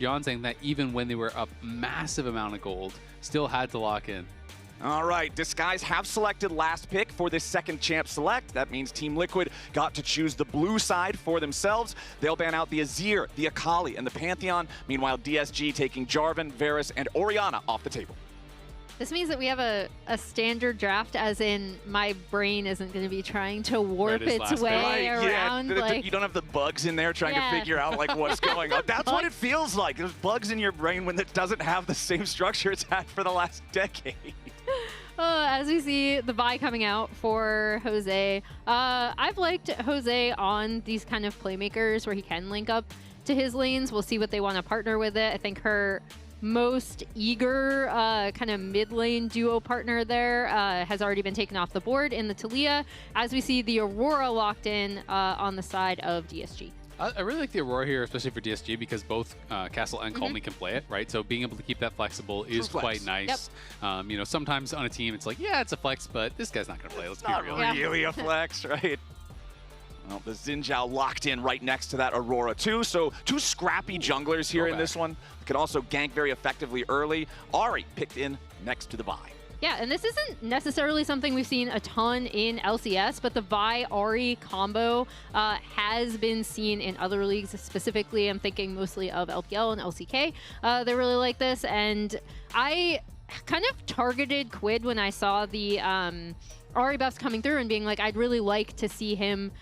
Yeon saying that even when they were up massive amount of gold, still had to lock in. All right, Disguise have selected last pick for this second champ select. That means Team Liquid got to choose the blue side for themselves. They'll ban out the Azir, the Akali, and the Pantheon. Meanwhile, DSG taking Jarvan, Varus, and Orianna off the table. This means that we have a standard draft, as in my brain isn't going to be trying to warp its way around. Yeah, like, you don't have the bugs in there trying to figure out like what's going on. That's what it feels like. There's bugs in your brain when it doesn't have the same structure it's had for the last decade. As we see the buy coming out for Jose, I've liked Jose on these kind of playmakers where he can link up to his lanes. We'll see what they want to partner with it. I think her most eager kind of mid-lane duo partner there has already been taken off the board in the Taliyah, as we see the Aurora locked in on the side of DSG. I really like the Aurora here, especially for DSG, because both Castle and Callme can play it, right? So being able to keep that flexible is quite nice. Yep. You know, sometimes on a team, it's like, yeah, it's a flex, but this guy's not going to play. Let's be real. Not really a flex, right? Well, the Xin Zhao locked in right next to that Aurora too. So two scrappy junglers here in this one. Could also gank very effectively early. Ahri picked in next to the Vi. Yeah, and this isn't necessarily something we've seen a ton in LCS, but the Vi-Ahri combo has been seen in other leagues. Specifically, I'm thinking mostly of LPL and LCK. They really like this, and I kind of targeted QUID when I saw the Ahri buffs coming through and being like, I'd really like to see him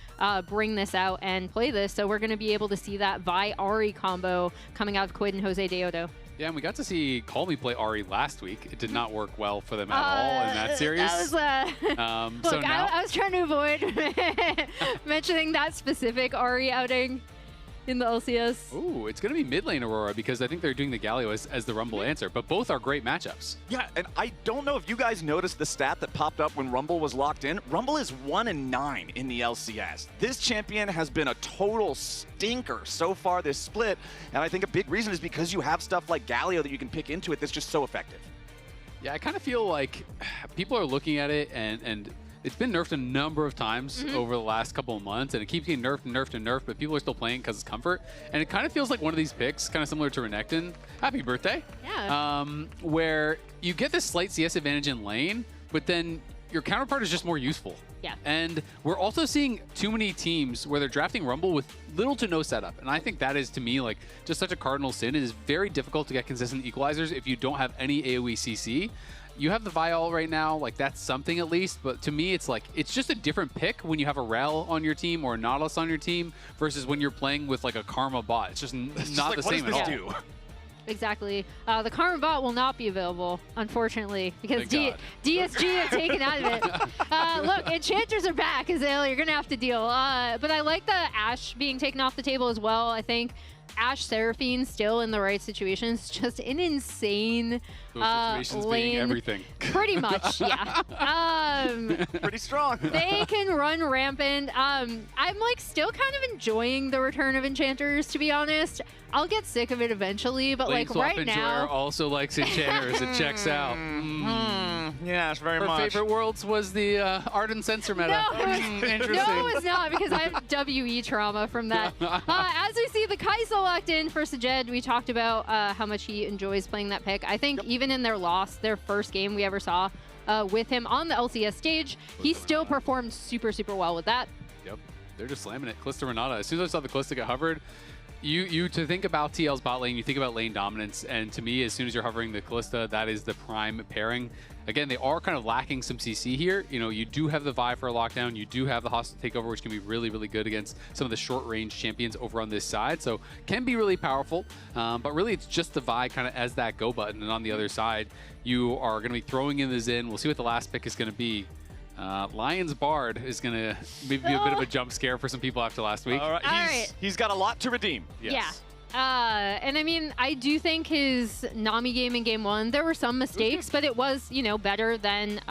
bring this out and play this. So we're going to be able to see that Vi-Ahri combo coming out of QUID and Josedeodo. Yeah, and we got to see Callme play Ahri last week. It did not work well for them at all in that series. That was, look, so now I was trying to avoid mentioning that specific Ahri outing in the LCS. Ooh, it's going to be mid lane Aurora, because I think they're doing the Galio as the Rumble answer, but both are great matchups. Yeah, and I don't know if you guys noticed the stat that popped up when Rumble was locked in. Rumble is 1-9 in the LCS. This champion has been a total stinker so far this split, and I think a big reason is because you have stuff like Galio that you can pick into it that's just so effective. Yeah, I kind of feel like people are looking at it, and it's been nerfed a number of times over the last couple of months, and it keeps getting nerfed and nerfed and nerfed, but people are still playing because it's comfort. And it kind of feels like one of these picks, kind of similar to Renekton, happy birthday, where you get this slight CS advantage in lane, but then your counterpart is just more useful. Yeah. And we're also seeing too many teams where they're drafting Rumble with little to no setup. And I think that is, to me, like just such a cardinal sin. It is very difficult to get consistent equalizers if you don't have any AoE CC. You have the Vial right now, like that's something at least, but to me it's like, it's just a different pick when you have a Rel on your team or a Nautilus on your team versus when you're playing with like a Karma bot. It's just not the same at all. Exactly. The Karma bot will not be available, unfortunately, because DSG have taken out of it. Look, Enchanters are back, Azael. You're going to have to deal. But I like the Ashe being taken off the table as well. I think Ashe Seraphine still in the right situations. Just an insane situations lane. Being everything. Pretty much, yeah. Pretty strong. They can run rampant. I'm like still kind of enjoying the return of Enchanters, to be honest. I'll get sick of it eventually, but Lane like right now, also likes Enchanters. It checks out. Yes, very much. Her favorite worlds was the Arden Sensor meta. Interesting. No, it's not, because I have WE trauma from that. As we see the Kaisa locked in for Sajed, we talked about how much he enjoys playing that pick. I think even in their loss, their first game we ever saw with him on the LCS stage, he still performed super, super well with that. Yep, they're just slamming it. Kalista Renata. As soon as I saw the Kalista get hovered, you to think about TL's bot lane, you think about lane dominance, and to me, as soon as you're hovering the Kalista, that is the prime pairing. Again, they are kind of lacking some CC here. You know, you do have the Vi for a lockdown, you do have the hostile takeover, which can be really, really good against some of the short-range champions over on this side, so can be really powerful, but really it's just the Vi kind of as that go button, and on the other side, you are going to be throwing in the Xin. We'll see what the last pick is going to be. Lyonz Bard is going to maybe be a bit of a jump scare for some people after last week. All right. He's got a lot to redeem. Yes. Yeah. And I mean, I do think his Nami game in game 1, there were some mistakes, but it was, you know, better than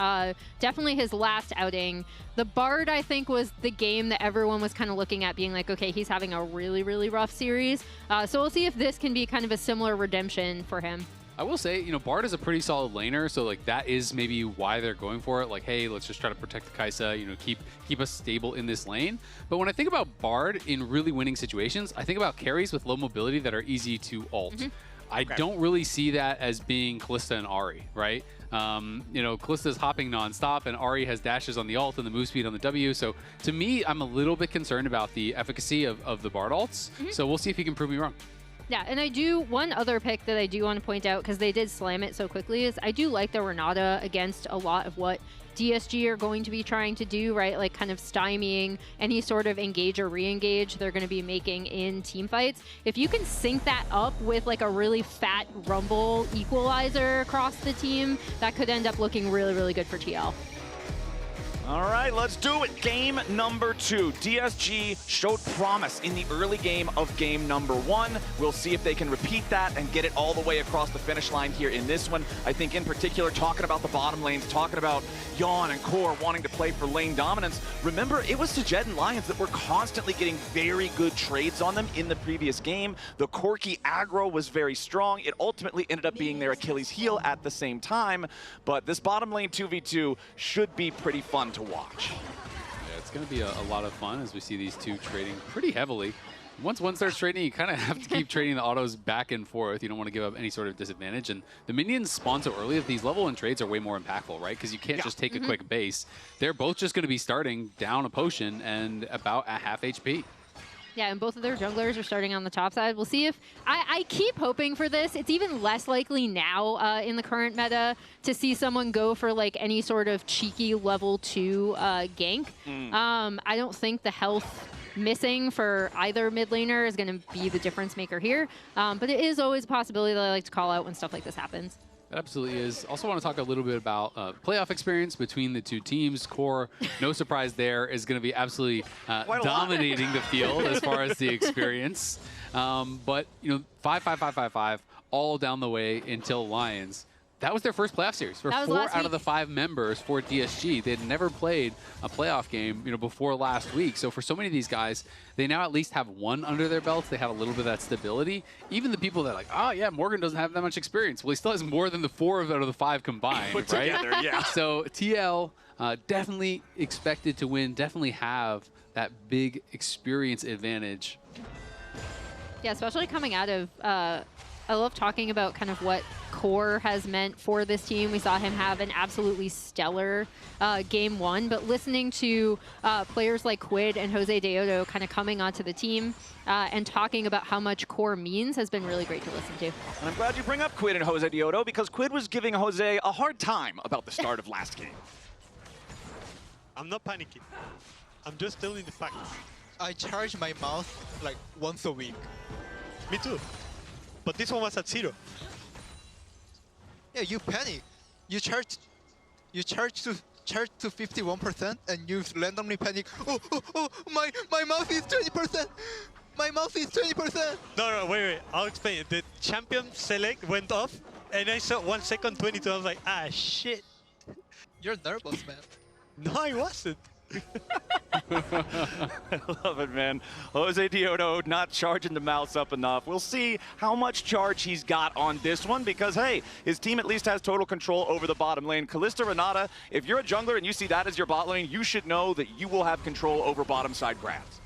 definitely his last outing. The Bard, I think, was the game that everyone was kind of looking at being like, okay, he's having a really, really rough series. So we'll see if this can be kind of a similar redemption for him. I will say, you know, Bard is a pretty solid laner, so like that is maybe why they're going for it. Like, hey, let's just try to protect the Kaisa, you know, keep us stable in this lane. But when I think about Bard in really winning situations, I think about carries with low mobility that are easy to ult. I don't really see that as being Kalista and Ahri, right? You know, Kalista's hopping nonstop, and Ahri has dashes on the ult and the move speed on the W. So to me, I'm a little bit concerned about the efficacy of the Bard ults. So we'll see if he can prove me wrong. Yeah, and I do, one other pick that I do want to point out, because they did slam it so quickly, is I do like the Renata against a lot of what DSG are going to be trying to do, right? Like kind of stymieing any sort of engage or re-engage they're going to be making in team fights. If you can sync that up with like a really fat Rumble equalizer across the team, that could end up looking really, really good for TL. All right, let's do it. Game number 2. DSG showed promise in the early game of game number 1. We'll see if they can repeat that and get it all the way across the finish line here in this one. I think in particular, talking about the bottom lanes, talking about Yeon and Core wanting to play for lane dominance. Remember, it was Sajed and Lyonz that were constantly getting very good trades on them in the previous game. The Corki aggro was very strong. It ultimately ended up being their Achilles heel at the same time. But this bottom lane 2v2 should be pretty fun to watch. Yeah, it's going to be a lot of fun as we see these two trading pretty heavily. Once one starts trading, you kind of have to keep trading the autos back and forth. You don't want to give up any sort of disadvantage. And the minions spawn so early that these level 1 trades are way more impactful, right? Because you can't just take a quick base. They're both just going to be starting down a potion and about at half HP. Yeah, and both of their junglers are starting on the top side. We'll see if... I keep hoping for this. It's even less likely now in the current meta to see someone go for like any sort of cheeky level 2 gank. I don't think the health missing for either mid laner is going to be the difference maker here. But it is always a possibility that I like to call out when stuff like this happens. It absolutely is. Also want to talk a little bit about playoff experience between the two teams. Core, no surprise there, is going to be absolutely dominating the field as far as the experience. But, you know, 5-5-5-5-5 all down the way until Lyonz. That was their first playoff series for 4 out of the 5 members for DSG. They had never played a playoff game, you know, before last week. So for so many of these guys, they now at least have one under their belts. They have a little bit of that stability. Even the people that are like, oh yeah, Morgan doesn't have that much experience. Well, he still has more than the 4 out of the 5 combined, Put right? Together, yeah. So TL definitely expected to win, definitely have that big experience advantage. Yeah, especially coming out of... I love talking about kind of what Core has meant for this team. We saw him have an absolutely stellar game 1, but listening to players like QUID and Josedeodo kind of coming onto the team and talking about how much Core means has been really great to listen to. And I'm glad you bring up QUID and Josedeodo, because QUID was giving Jose a hard time about the start of last game. I'm not panicking. I'm just telling the facts. I charge my mouse like once a week. Me too. But this one was at 0. Yeah, you panic. You charge to 51% and you randomly panic. Oh, my mouse is 20%. My mouse is 20%. No, wait. I'll explain it. The champion select went off, and I saw 1 second 22. I was like, ah, shit. You're nervous, man. No, I wasn't. I love it, man. Josedeodo not charging the mouse up enough. We'll see how much charge he's got on this one, because, hey, his team at least has total control over the bottom lane. Kalista, Renata, if you're a jungler and you see that as your bot lane, you should know that you will have control over bottom side grabs.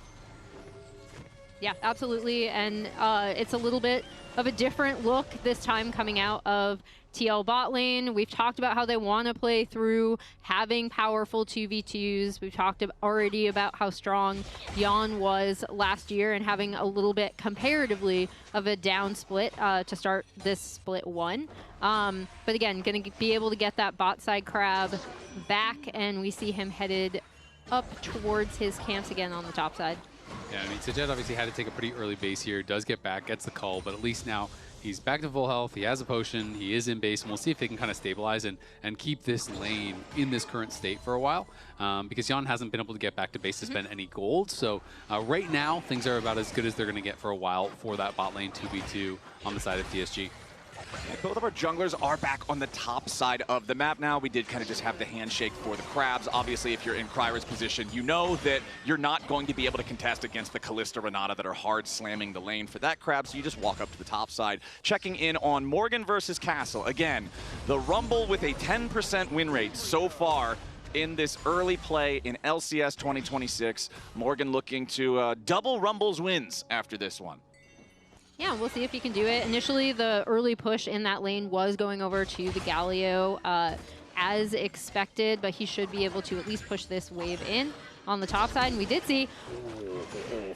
Yeah, absolutely. And it's a little bit of a different look this time coming out of TL bot lane. We've talked about how they want to play through having powerful 2v2s. We've talked already about how strong Yeon was last year and having a little bit comparatively of a down split to start this split 1. But again, going to be able to get that bot side crab back, and we see him headed up towards his camps again on the top side. Yeah, I mean, Sajed obviously had to take a pretty early base here, does get back, gets the call, but at least now he's back to full health, he has a potion, he is in base, and we'll see if they can kind of stabilize and keep this lane in this current state for a while, because Yeon hasn't been able to get back to base to spend any gold. So right now, things are about as good as they're going to get for a while for that bot lane 2v2 on the side of DSG. Both of our junglers are back on the top side of the map now. We did kind of just have the handshake for the crabs. Obviously, if you're in Cryra's position, you know that you're not going to be able to contest against the Kalista Renata that are hard slamming the lane for that crab, so you just walk up to the top side. Checking in on Morgan versus Castle. Again, the Rumble with a 10% win rate so far in this early play in LCS 2026. Morgan looking to double Rumble's wins after this one. Yeah, we'll see if he can do it. Initially, the early push in that lane was going over to the Galio as expected, but he should be able to at least push this wave in on the top side, and we did see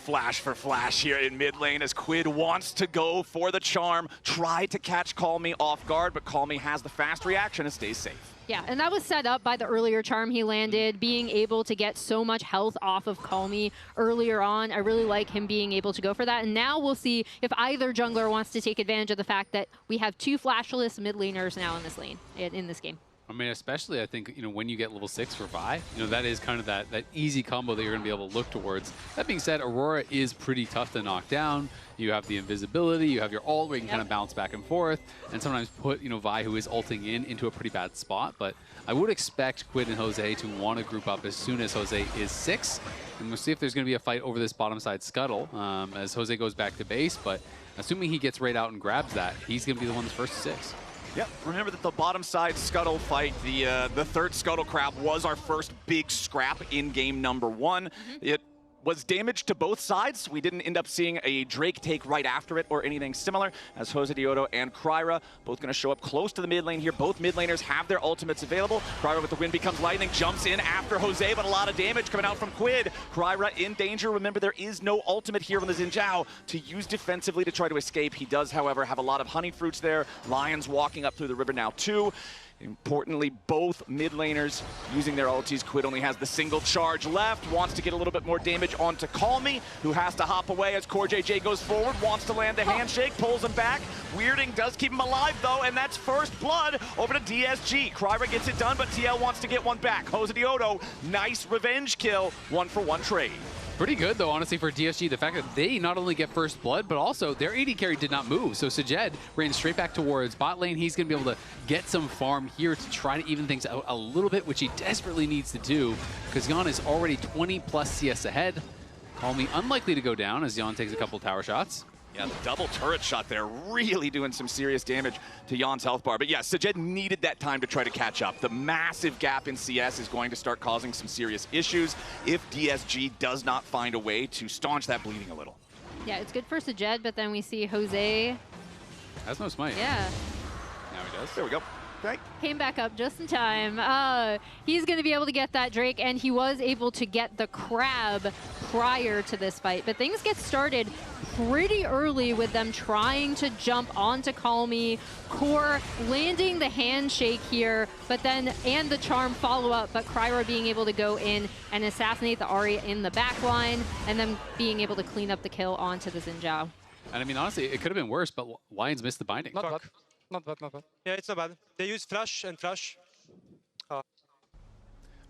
flash for flash here in mid lane as QUID wants to go for the charm, try to catch Callme off guard, but Callme has the fast reaction and stays safe. Yeah, and that was set up by the earlier charm he landed, being able to get so much health off of Callme earlier on. I really like him being able to go for that. And now we'll see if either jungler wants to take advantage of the fact that we have two flashless mid laners now in this lane, in this game. I mean, especially I think, you know, when you get level 6 for Vi, you know, that is kind of that easy combo that you're going to be able to look towards. That being said, Aurora is pretty tough to knock down. You have the invisibility, you have your ult where you can kind of bounce back and forth, and sometimes put, you know, Vi, who is ulting into a pretty bad spot. But I would expect QUID and Jose to want to group up as soon as Jose is 6. And we'll see if there's going to be a fight over this bottom side scuttle as Jose goes back to base. But assuming he gets right out and grabs that, he's going to be the one that's first to 6. Yep, remember that the bottom side scuttle fight, the third scuttle crab was our first big scrap in game number 1. It was damage to both sides. We didn't end up seeing a Drake take right after it or anything similar, as Josedeodo and Cryra both going to show up close to the mid lane here. Both mid laners have their ultimates available. Cryra with the win becomes lightning, jumps in after Jose, but a lot of damage coming out from QUID. Cryra in danger. Remember, there is no ultimate here on the Zhao to use defensively to try to escape. He does, however, have a lot of honey fruits there. Lyonz walking up through the river now too. Importantly, both mid laners using their ultis. QUID only has the single charge left, wants to get a little bit more damage onto Callme, who has to hop away as CoreJJ goes forward, wants to land the handshake, pulls him back. Weirding does keep him alive though, and that's first blood over to DSG. Cryra gets it done, but TL wants to get one back. Josedeodo, nice revenge kill, 1-for-1 trade. Pretty good, though, honestly, for DSG. The fact that they not only get first blood, but also their AD carry did not move. So Sajed ran straight back towards bot lane. He's going to be able to get some farm here to try to even things out a little bit, which he desperately needs to do, because Yeon is already 20+ CS ahead. Callme unlikely to go down as Yeon takes a couple tower shots. Yeah, the double turret shot there really doing some serious damage to Yeon's health bar. But yeah, Sajed needed that time to try to catch up. The massive gap in CS is going to start causing some serious issues if DSG does not find a way to staunch that bleeding a little. Yeah, it's good for Sajed, but then we see Jose. Has no smite. Yeah. Now he does. There we go. Okay. Came back up just in time. He's going to be able to get that Drake, and he was able to get the crab prior to this fight. But things get started pretty early with them trying to jump onto Callme. Core landing the handshake here, but then, and the charm follow-up, but Cryra being able to go in and assassinate the Ahri in the back line, and then being able to clean up the kill onto the Zhao. And I mean, honestly, it could have been worse, but Lyonz missed the binding. Not bad. Not bad, not bad. Yeah, it's not bad. They use flash and flash. I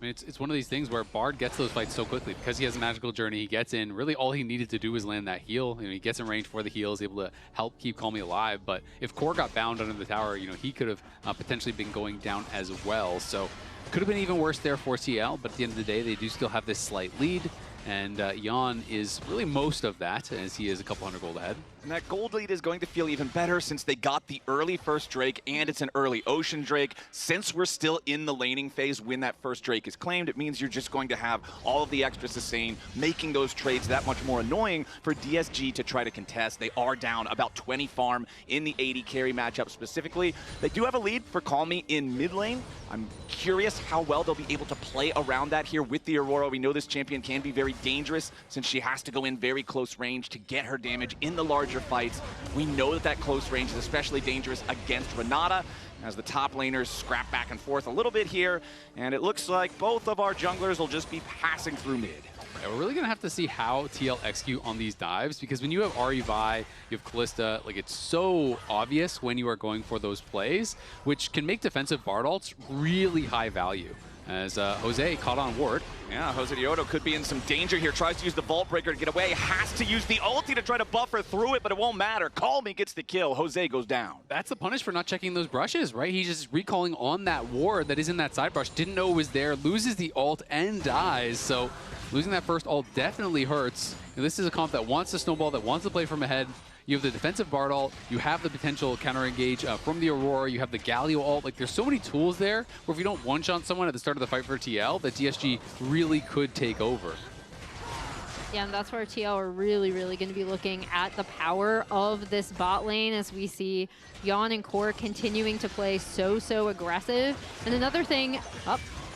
mean, it's one of these things where Bard gets those fights so quickly because he has a magical journey. He gets in. Really, all he needed to do was land that heal. You know, he gets in range for the heal, is able to help keep Callme alive. But if Core got bound under the tower, you know, he could have potentially been going down as well. So could have been even worse there for TL. But at the end of the day, they do still have this slight lead. And Yeon is really most of that, as he is a couple hundred gold ahead. And that gold lead is going to feel even better since they got the early first Drake, and it's an early Ocean Drake. Since we're still in the laning phase when that first Drake is claimed, it means you're just going to have all of the extra sustain, making those trades that much more annoying for DSG to try to contest. They are down about 20 farm in the AD carry matchup specifically. They do have a lead for Callme in mid lane. I'm curious how well they'll be able to play around that here with the Aurora. We know this champion can be very dangerous since she has to go in very close range to get her damage in the larger fights. We know that that close range is especially dangerous against Renata as the top laners scrap back and forth a little bit here, and it looks like both of our junglers will just be passing through mid. Yeah, we're really going to have to see how TL execute on these dives, because when you have Ahri, Vi, you have Kalista, like, it's so obvious when you are going for those plays, which can make defensive Bard ults really high value. as Jose caught on ward. Yeah, Josedeodo could be in some danger here. Tries to use the Vault Breaker to get away. Has to use the ulti to try to buffer through it, but it won't matter. Callme gets the kill. Jose goes down. That's the punish for not checking those brushes, right? He's just recalling on that ward that is in that side brush. Didn't know it was there. Loses the ult and dies. So losing that first ult definitely hurts. And this is a comp that wants to snowball, that wants to play from ahead. You have the defensive Bard ult, you have the potential counter engage from the Aurora, you have the Galio ult. Like, there's so many tools there where if you don't one-shot someone at the start of the fight for TL, that DSG really could take over. Yeah, and that's where TL are really, really going to be looking at the power of this bot lane as we see Yeon and Core continuing to play so aggressive. And another thing,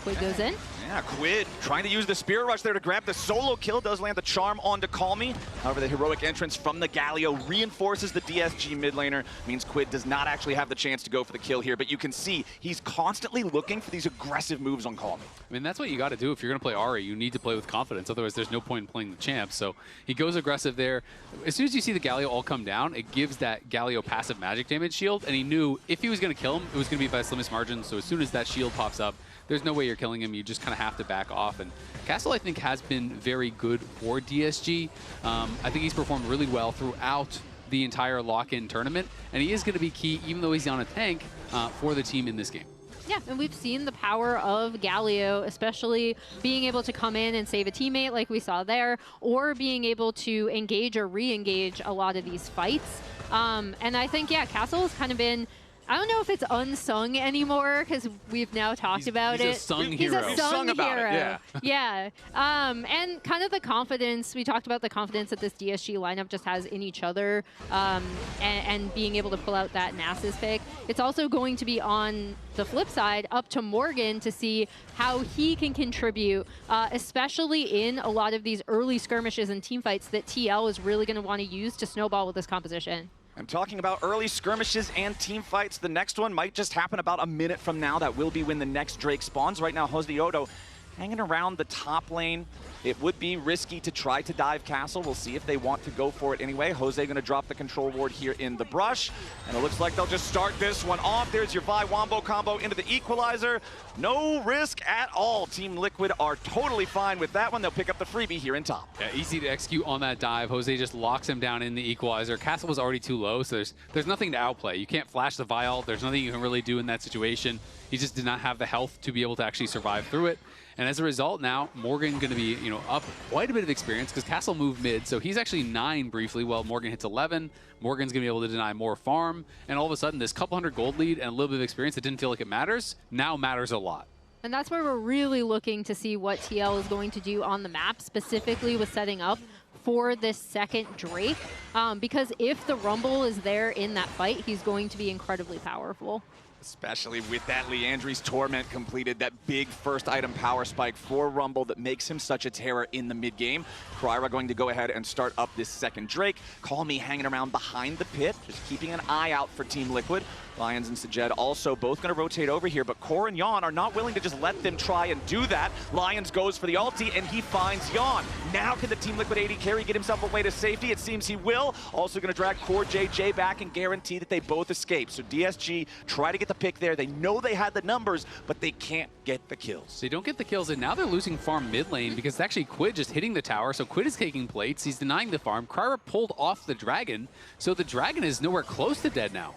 QUID goes in. Yeah, QUID trying to use the Spirit Rush there to grab the solo kill. Does land the charm onto Callme. However, the heroic entrance from the Galio reinforces the DSG mid laner. Means QUID does not actually have the chance to go for the kill here. But you can see he's constantly looking for these aggressive moves on Callme. I mean, that's what you got to do if you're going to play Ahri. You need to play with confidence. Otherwise, there's no point in playing the champ. So he goes aggressive there. As soon as you see the Galio all come down, it gives that Galio passive magic damage shield. And he knew if he was going to kill him, it was going to be by the slimmest margin. So as soon as that shield pops up, there's no way you're killing him. You just kind of have to back off. And Castle, I think, has been very good for DSG. I think he's performed really well throughout the entire lock-in tournament. And he is going to be key, even though he's on a tank, for the team in this game. Yeah, and we've seen the power of Galio, especially being able to come in and save a teammate like we saw there, or being able to engage or re-engage a lot of these fights. And I think, yeah, Castle has kind of been, I don't know if it's unsung anymore because we've now talked about it. He's a sung hero. He's a sung about hero. it, yeah. And kind of the confidence, we talked about the confidence that this DSG lineup just has in each other and being able to pull out that Nasus pick. It's also going to be on the flip side up to Morgan to see how he can contribute, especially in a lot of these early skirmishes and team fights that TL is really going to want to use to snowball with this composition. I'm talking about early skirmishes and team fights. The next one might just happen about a minute from now. That will be when the next Drake spawns. Right now, Josedeodo hanging around the top lane. It would be risky to try to dive Castle. We'll see if they want to go for it anyway. Jose going to drop the control ward here in the brush. And it looks like they'll just start this one off. There's your Vi Wombo combo into the equalizer. No risk at all. Team Liquid are totally fine with that one. They'll pick up the freebie here in top. Yeah, easy to execute on that dive. Jose just locks him down in the equalizer. Castle was already too low, so there's nothing to outplay. You can't flash the vial. There's nothing you can really do in that situation. He just did not have the health to be able to actually survive through it. And as a result, now Morgan going to be, up quite a bit of experience because Castle moved mid, so he's actually 9 briefly while Morgan hits 11. Morgan's going to be able to deny more farm, and all of a sudden, this couple hundred gold lead and a little bit of experience that didn't feel like it matters, now matters a lot. And that's where we're really looking to see what TL is going to do on the map, specifically with setting up for this second Drake, because if the Rumble is there in that fight, he's going to be incredibly powerful. Especially with that Liandry's Torment completed, that big first item power spike for Rumble that makes him such a terror in the mid game. Kryra going to go ahead and start up this second Drake. Callme hanging around behind the pit, just keeping an eye out for Team Liquid. Lyonz and Sajed also both going to rotate over here, but Core and Yeon are not willing to just let them try and do that. Lyonz goes for the ulti, and he finds Yeon. Now can the Team Liquid AD carry get himself away to safety? It seems he will. Also going to drag CoreJJ back and guarantee that they both escape. So DSG try to get the pick there. They know they had the numbers, but they can't get the kills. They don't get the kills, and now they're losing farm mid lane because it's actually QUID just hitting the tower. So QUID is taking plates. He's denying the farm. Kryra pulled off the dragon, so the dragon is nowhere close to dead now.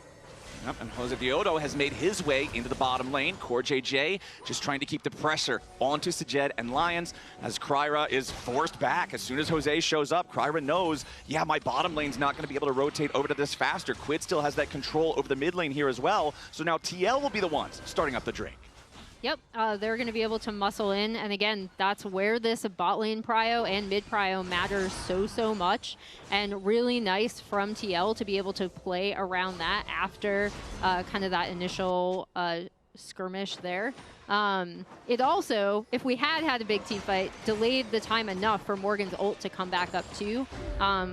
Yep, and Josedeodo has made his way into the bottom lane. CoreJJ just trying to keep the pressure onto Sajed and Lyonz as Kryra is forced back. As soon as Jose shows up, Kryra knows, yeah, my bottom lane's not going to be able to rotate over to this faster. QUID still has that control over the mid lane here as well. So now TL will be the ones starting up the Drake. Yep, they're going to be able to muscle in, and again, that's where this bot lane prio and mid prio matters so much, and really nice from TL to be able to play around that after kind of that initial skirmish there. It also, if we had a big team fight, delayed the time enough for Morgan's ult to come back up too,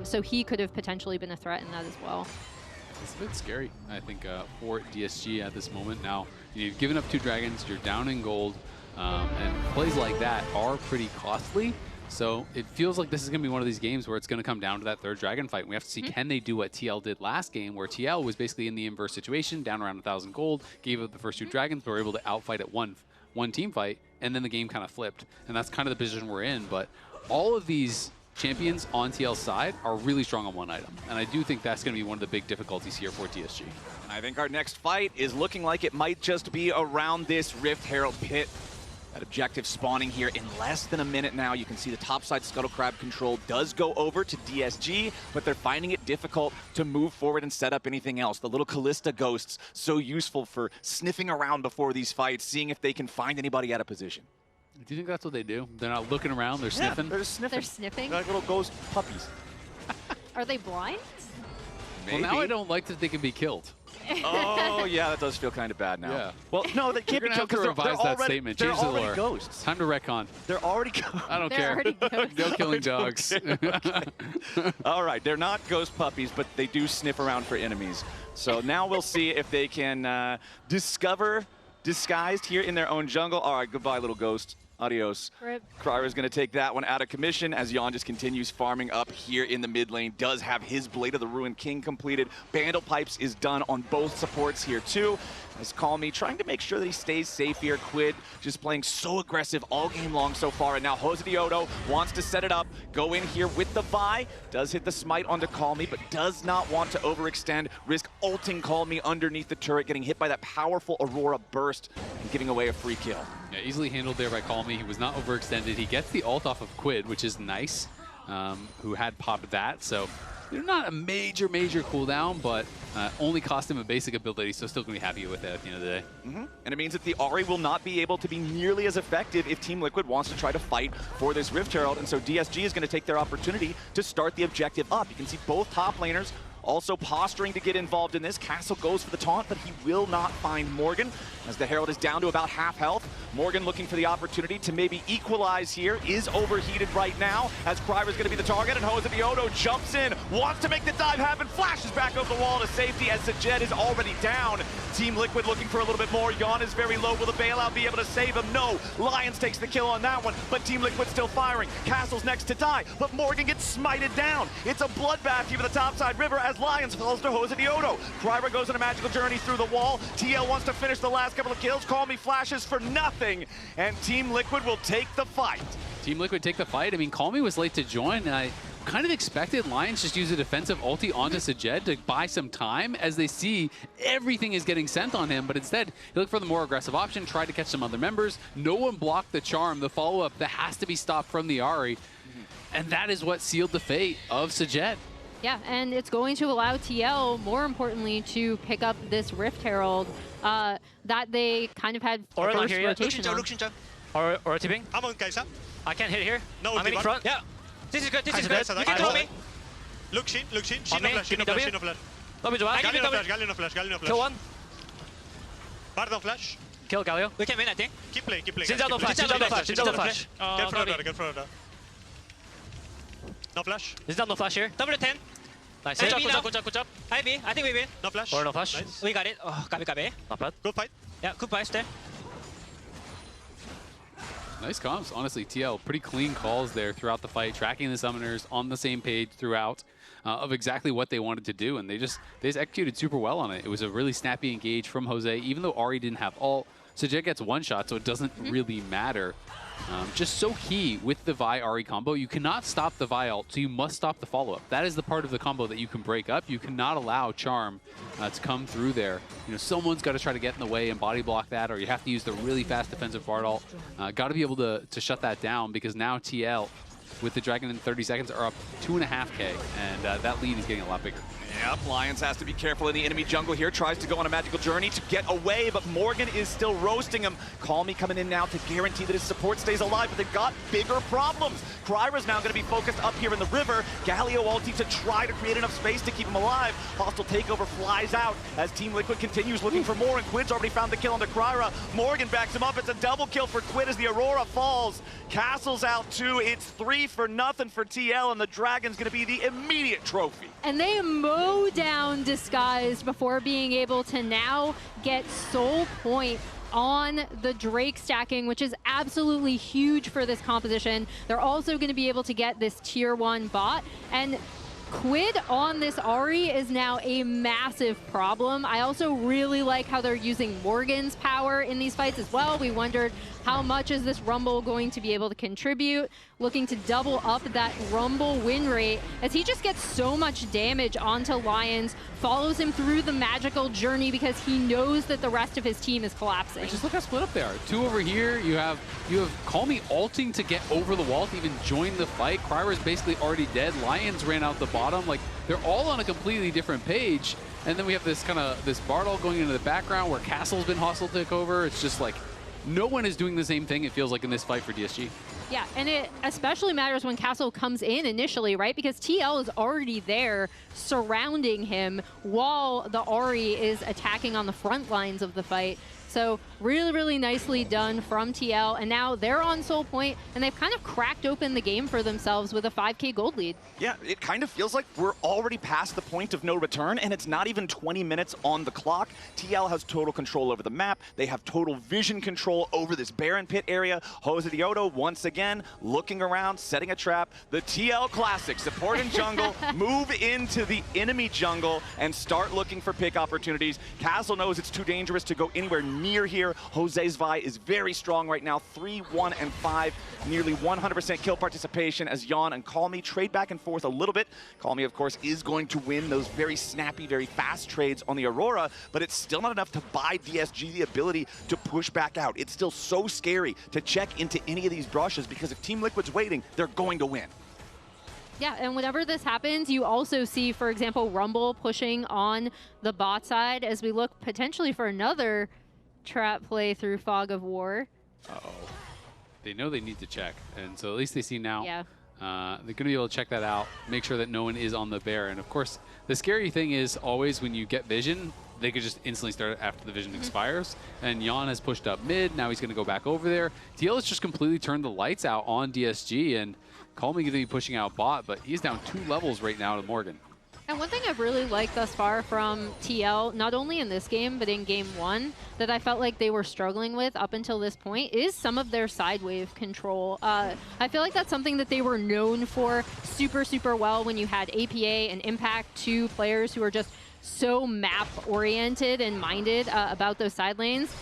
so he could have potentially been a threat in that as well. It's a bit scary, I think, for DSG at this moment. Now, you've given up 2 dragons, you're down in gold, and plays like that are pretty costly. So it feels like this is going to be one of these games where it's going to come down to that 3rd dragon fight. And we have to see, can they do what TL did last game, where TL was basically in the inverse situation, down around 1,000 gold, gave up the first 2 dragons, but were able to outfight at one team fight and then the game kind of flipped. And that's kind of the position we're in. But all of these champions on TL's side are really strong on one item. And I do think that's going to be one of the big difficulties here for DSG. I think our next fight is looking like it might just be around this Rift Herald pit. That objective spawning here in less than a minute now. You can see the topside Scuttle Crab control does go over to DSG, but they're finding it difficult to move forward and set up anything else. The little Kalista ghosts, so useful for sniffing around before these fights, seeing if they can find anybody out of position. Do you think that's what they do? They're not looking around, they're sniffing? They're just sniffing. They're sniffing? They're like little ghost puppies. Are they blind? Maybe. Well, now I don't like that they can be killed. Oh, yeah, that does feel kind of bad now. Yeah. Well, no, they can't be killed because revise they're that already, statement. they're Change the already lore. ghosts. Time to retcon. They're already ghosts. I don't They're care. already ghosts. No killing dogs. All right, they're not ghost puppies, but they do sniff around for enemies. So now we'll see if they can discover disguised here in their own jungle. All right, goodbye, little ghost. Adios. Rip. Kryra's going to take that one out of commission as Yeon just continues farming up here in the mid lane. Does have his Blade of the Ruined King completed. Bandle Pipes is done on both supports here too. As Callme trying to make sure that he stays safe here. QUID just playing so aggressive all game long so far. And now Josedeodo wants to set it up. Go in here with the Vi. Does hit the smite onto Callme, but does not want to overextend. Risk ulting Callme underneath the turret, getting hit by that powerful Aurora burst and giving away a free kill. Yeah, easily handled there by Callme. He was not overextended. He gets the ult off of QUID, which is nice, who had popped that. So they're not a major cooldown, but only cost him a basic ability, so still going to be happy with it at the end of the day. And it means that the Ahri will not be able to be nearly as effective if Team Liquid wants to try to fight for this Rift Herald. And so DSG is going to take their opportunity to start the objective up. You can see both top laners also posturing to get involved in this. Castle goes for the taunt, but he will not find Morgan as the Herald is down to about half health. Morgan looking for the opportunity to maybe equalize here, is overheated right now as Kryra's going to be the target, and Josedeodo jumps in, wants to make the dive happen, flashes back over the wall to safety as Sajed is already down. Team Liquid looking for a little bit more. Yeon is very low. Will the bailout be able to save him? No. Lyonz takes the kill on that one, but Team Liquid still firing. Castle's next to die, but Morgan gets smited down. It's a bloodbath here for the topside river as Lyonz falls to Josedeodo. Kryra goes on a magical journey through the wall. TL wants to finish the last couple of kills. Callme flashes for nothing, and Team Liquid will take the fight. Team Liquid take the fight. I mean, Callme was late to join, and I kind of expected Lyonz just use a defensive ulti onto Sajed to buy some time as they see everything is getting sent on him, but instead he looked for the more aggressive option, tried to catch some other members. No one blocked the charm, the follow-up that has to be stopped from the Ahri, and that is what sealed the fate of Sajed. Yeah, and it's going to allow TL, more importantly, to pick up this Rift Herald that they kind of had Aurora first here, yeah. rotation on. Or tipping. I'm on Kaisa. I can't hit here. No, I'm in front. Yeah. This is good. This is good. Kaisa, You can throw me. Look, Shin. Shin On no me, flash, give me W. no flash. Lobby to I give you Galio no W. flash, Galio no flash, Galio no flash. Kill one. Bard no flash. Kill Galio. We can win, I think. Keep playing. Zhao no flash. Zhao no flash. Zhao no flash. Get Frodo. No flash. Zhao no flash here. W10. Nice. Good job. I think we win. No flash. Or no flash. Nice. We got it. Oh, Gabi. Not bad. Good fight. Yeah, good fight there. Nice comms. Honestly, TL, pretty clean calls there throughout the fight, tracking the summoners on the same page throughout of exactly what they wanted to do, and they just executed super well on it. It was a really snappy engage from Jose, even though Ahri didn't have ult. Sajed gets one shot, so it doesn't really matter. Just so key with the Vi Ahri combo. You cannot stop the Vi ult, so you must stop the follow-up. That is the part of the combo that you can break up. You cannot allow Charm to come through there. You know, someone's got to try to get in the way and body block that, or you have to use the really fast defensive Bard ult. Got to be able to shut that down, because now TL, with the Dragon in 30 seconds, are up 2.5K, and that lead is getting a lot bigger. Yep, Lyonz has to be careful in the enemy jungle here. Tries to go on a magical journey to get away, but Morgan is still roasting him. Callme coming in now to guarantee that his support stays alive, but they've got bigger problems. Kryra's now going to be focused up here in the river. Galio ulti to try to create enough space to keep him alive. Hostile takeover flies out as Team Liquid continues looking for more, and QUID's already found the kill onto Kryra. Morgan backs him up. It's a double kill for QUID as the Aurora falls. Castle's out too. It's 3-0 for TL, and the Dragon's going to be the immediate trophy. And they mow down Disguised before being able to now get Soul Point on the Drake stacking, which is absolutely huge for this composition. They're also going to be able to get this tier 1 bot, and QUID on this Ahri is now a massive problem. I also really like how they're using Morgan's power in these fights as well. We wondered how much is this Rumble going to be able to contribute, looking to double up that Rumble win rate as he just gets so much damage onto Lyonz, follows him through the magical journey because he knows that the rest of his team is collapsing. Just look how split up they are. Two over here, you have Callme ulting to get over the wall to even join the fight. Kryra's basically already dead. Lyonz ran out the bottom. Like, they're all on a completely different page. And then we have this this Bartle going into the background where Castle's been hostile to take over. It's just like, no one is doing the same thing, it feels like, in this fight for DSG. Yeah, and it especially matters when Castle comes in initially, right? Because TL is already there surrounding him while the Ahri is attacking on the front lines of the fight. So really, really nicely done from TL. And now they're on Soul Point, and they've kind of cracked open the game for themselves with a 5K gold lead. Yeah, it kind of feels like we're already past the point of no return, and it's not even 20 minutes on the clock. TL has total control over the map. They have total vision control over this Baron Pit area. Josedeodo, once again, looking around, setting a trap. The TL Classic, support in jungle, move into the enemy jungle, and start looking for pick opportunities. Castle knows it's too dangerous to go anywhere near here. Jose's Vi is very strong right now, 3-1-5, nearly 100% kill participation as Yeon and Callme trade back and forth a little bit. Callme, of course, is going to win those very snappy, very fast trades on the Aurora, but it's still not enough to buy DSG the ability to push back out. It's still so scary to check into any of these brushes because if Team Liquid's waiting, they're going to win. Yeah, and whenever this happens, you also see, for example, Rumble pushing on the bot side as we look potentially for another trap play through Fog of War. Uh-oh. They know they need to check, and so at least they see now. Yeah. They're going to be able to check that out, make sure that no one is on the bear. And of course, the scary thing is always when you get vision, they could just instantly start after the vision expires. And Yeon has pushed up mid. Now he's going to go back over there. TL has just completely turned the lights out on DSG, and Callme going to be pushing out bot, but he's down 2 levels right now to Morgan. And one thing I've really liked thus far from TL, not only in this game, but in game 1, that I felt like they were struggling with up until this point, is some of their side wave control. I feel like that's something that they were known for super, super well when you had APA and Impact, 2 players who are just so map-oriented and minded about those side lanes.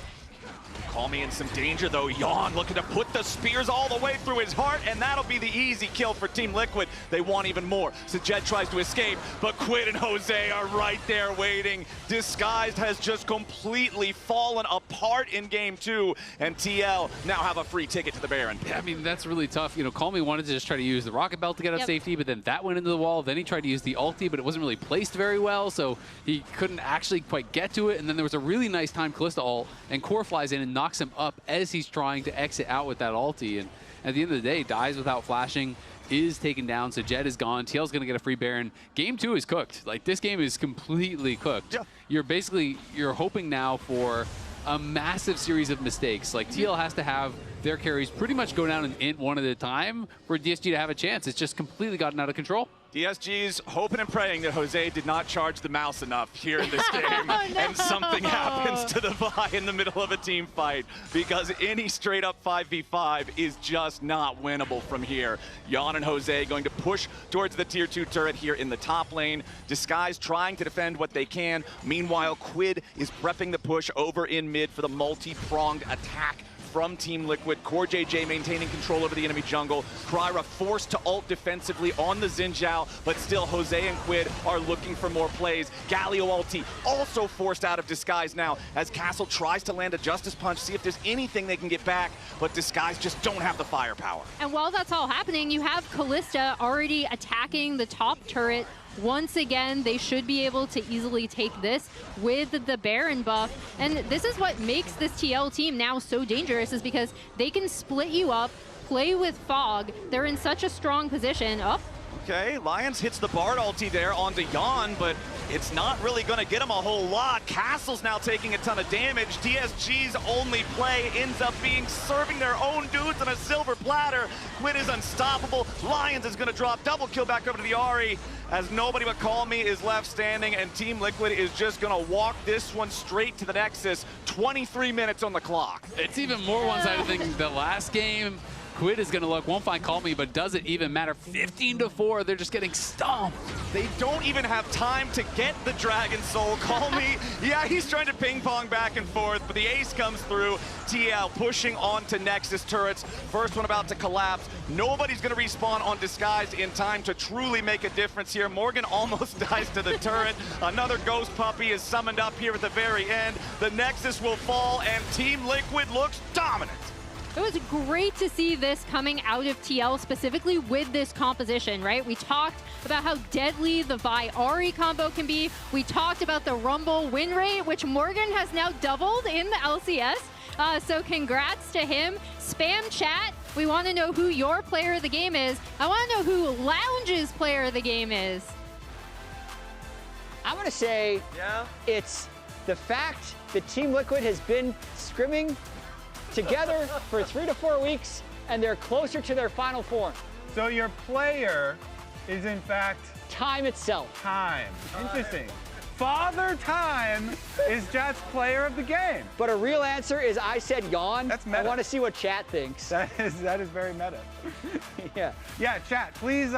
Callme in some danger though. Yeon looking to put the spears all the way through his heart, and that'll be the easy kill for Team Liquid. They want even more. Sajed tries to escape, but QUID and Jose are right there waiting. Disguised has just completely fallen apart in game 2, and TL now have a free ticket to the Baron. Yeah, I mean, that's really tough. You know, Callme wanted to just try to use the Rocket Belt to get out safety, but then that went into the wall. Then he tried to use the ulti, but it wasn't really placed very well, so he couldn't actually quite get to it. And then there was a really nice time Kalista ult, and Core flies in and knocks him up as he's trying to exit out with that ulti. And at the end of the day, dies without flashing, is taken down. So Jed is gone. TL's going to get a free Baron. Game 2 is cooked. Like, this game is completely cooked. Yeah. You're hoping now for a massive series of mistakes. Like, TL has to have their carries pretty much go down and int one at a time for DSG to have a chance. It's just completely gotten out of control. DSG's hoping and praying that Jose did not charge the mouse enough here in this game, and something happens to the Vi in the middle of a team fight, because any straight-up 5v5 is just not winnable from here. Yeon and Jose going to push towards the tier 2 turret here in the top lane. Disguise trying to defend what they can. Meanwhile, QUID is prepping the push over in mid for the multi-pronged attack from Team Liquid. CoreJJ maintaining control over the enemy jungle. Kryra forced to ult defensively on the Xin Zhao, but still Jose and QUID are looking for more plays. Galio ulti also forced out of Disguise now as Castle tries to land a Justice Punch, see if there's anything they can get back, but Disguise just don't have the firepower. And while that's all happening, you have Kalista already attacking the top turret. Once again, they should be able to easily take this with the Baron buff. And this is what makes this TL team now so dangerous, is because they can split you up, play with Fog. They're in such a strong position. Okay, Lyonz hits the Bard ulti there onto Yeon, but it's not really going to get him a whole lot. Castle's now taking a ton of damage. DSG's only play ends up being serving their own dudes on a silver platter. QUID is unstoppable. Lyonz is going to drop double kill back over to the Ahri as nobody but Callme is left standing, and Team Liquid is just going to walk this one straight to the Nexus. 23 minutes on the clock. It's even more one-sided than the last game. QUID is going to look, won't find Callme, but does it even matter? 15-4, they're just getting stomped. They don't even have time to get the Dragon Soul. Callme, yeah, he's trying to ping pong back and forth, but the ace comes through. TL pushing onto Nexus turrets. First one about to collapse. Nobody's going to respawn on Disguise in time to truly make a difference here. Morgan almost dies to the turret. Another Ghost Puppy is summoned up here at the very end. The Nexus will fall, and Team Liquid looks dominant. It was great to see this coming out of TL, specifically with this composition, right? We talked about how deadly the Vi Ahri combo can be. We talked about the Rumble win rate, which Morgan has now doubled in the LCS. So congrats to him. Spam chat. We want to know who your player of the game is. I want to know who Lounge's player of the game is. I'm going to say it's the fact that Team Liquid has been scrimming together for 3 to 4 weeks, and they're closer to their final form. So your player is in fact Time itself. Time. Interesting. Father Time is Jat's player of the game. But a real answer is I said Yeon. That's meta. I want to see what chat thinks. That is very meta. Yeah. Yeah, chat, please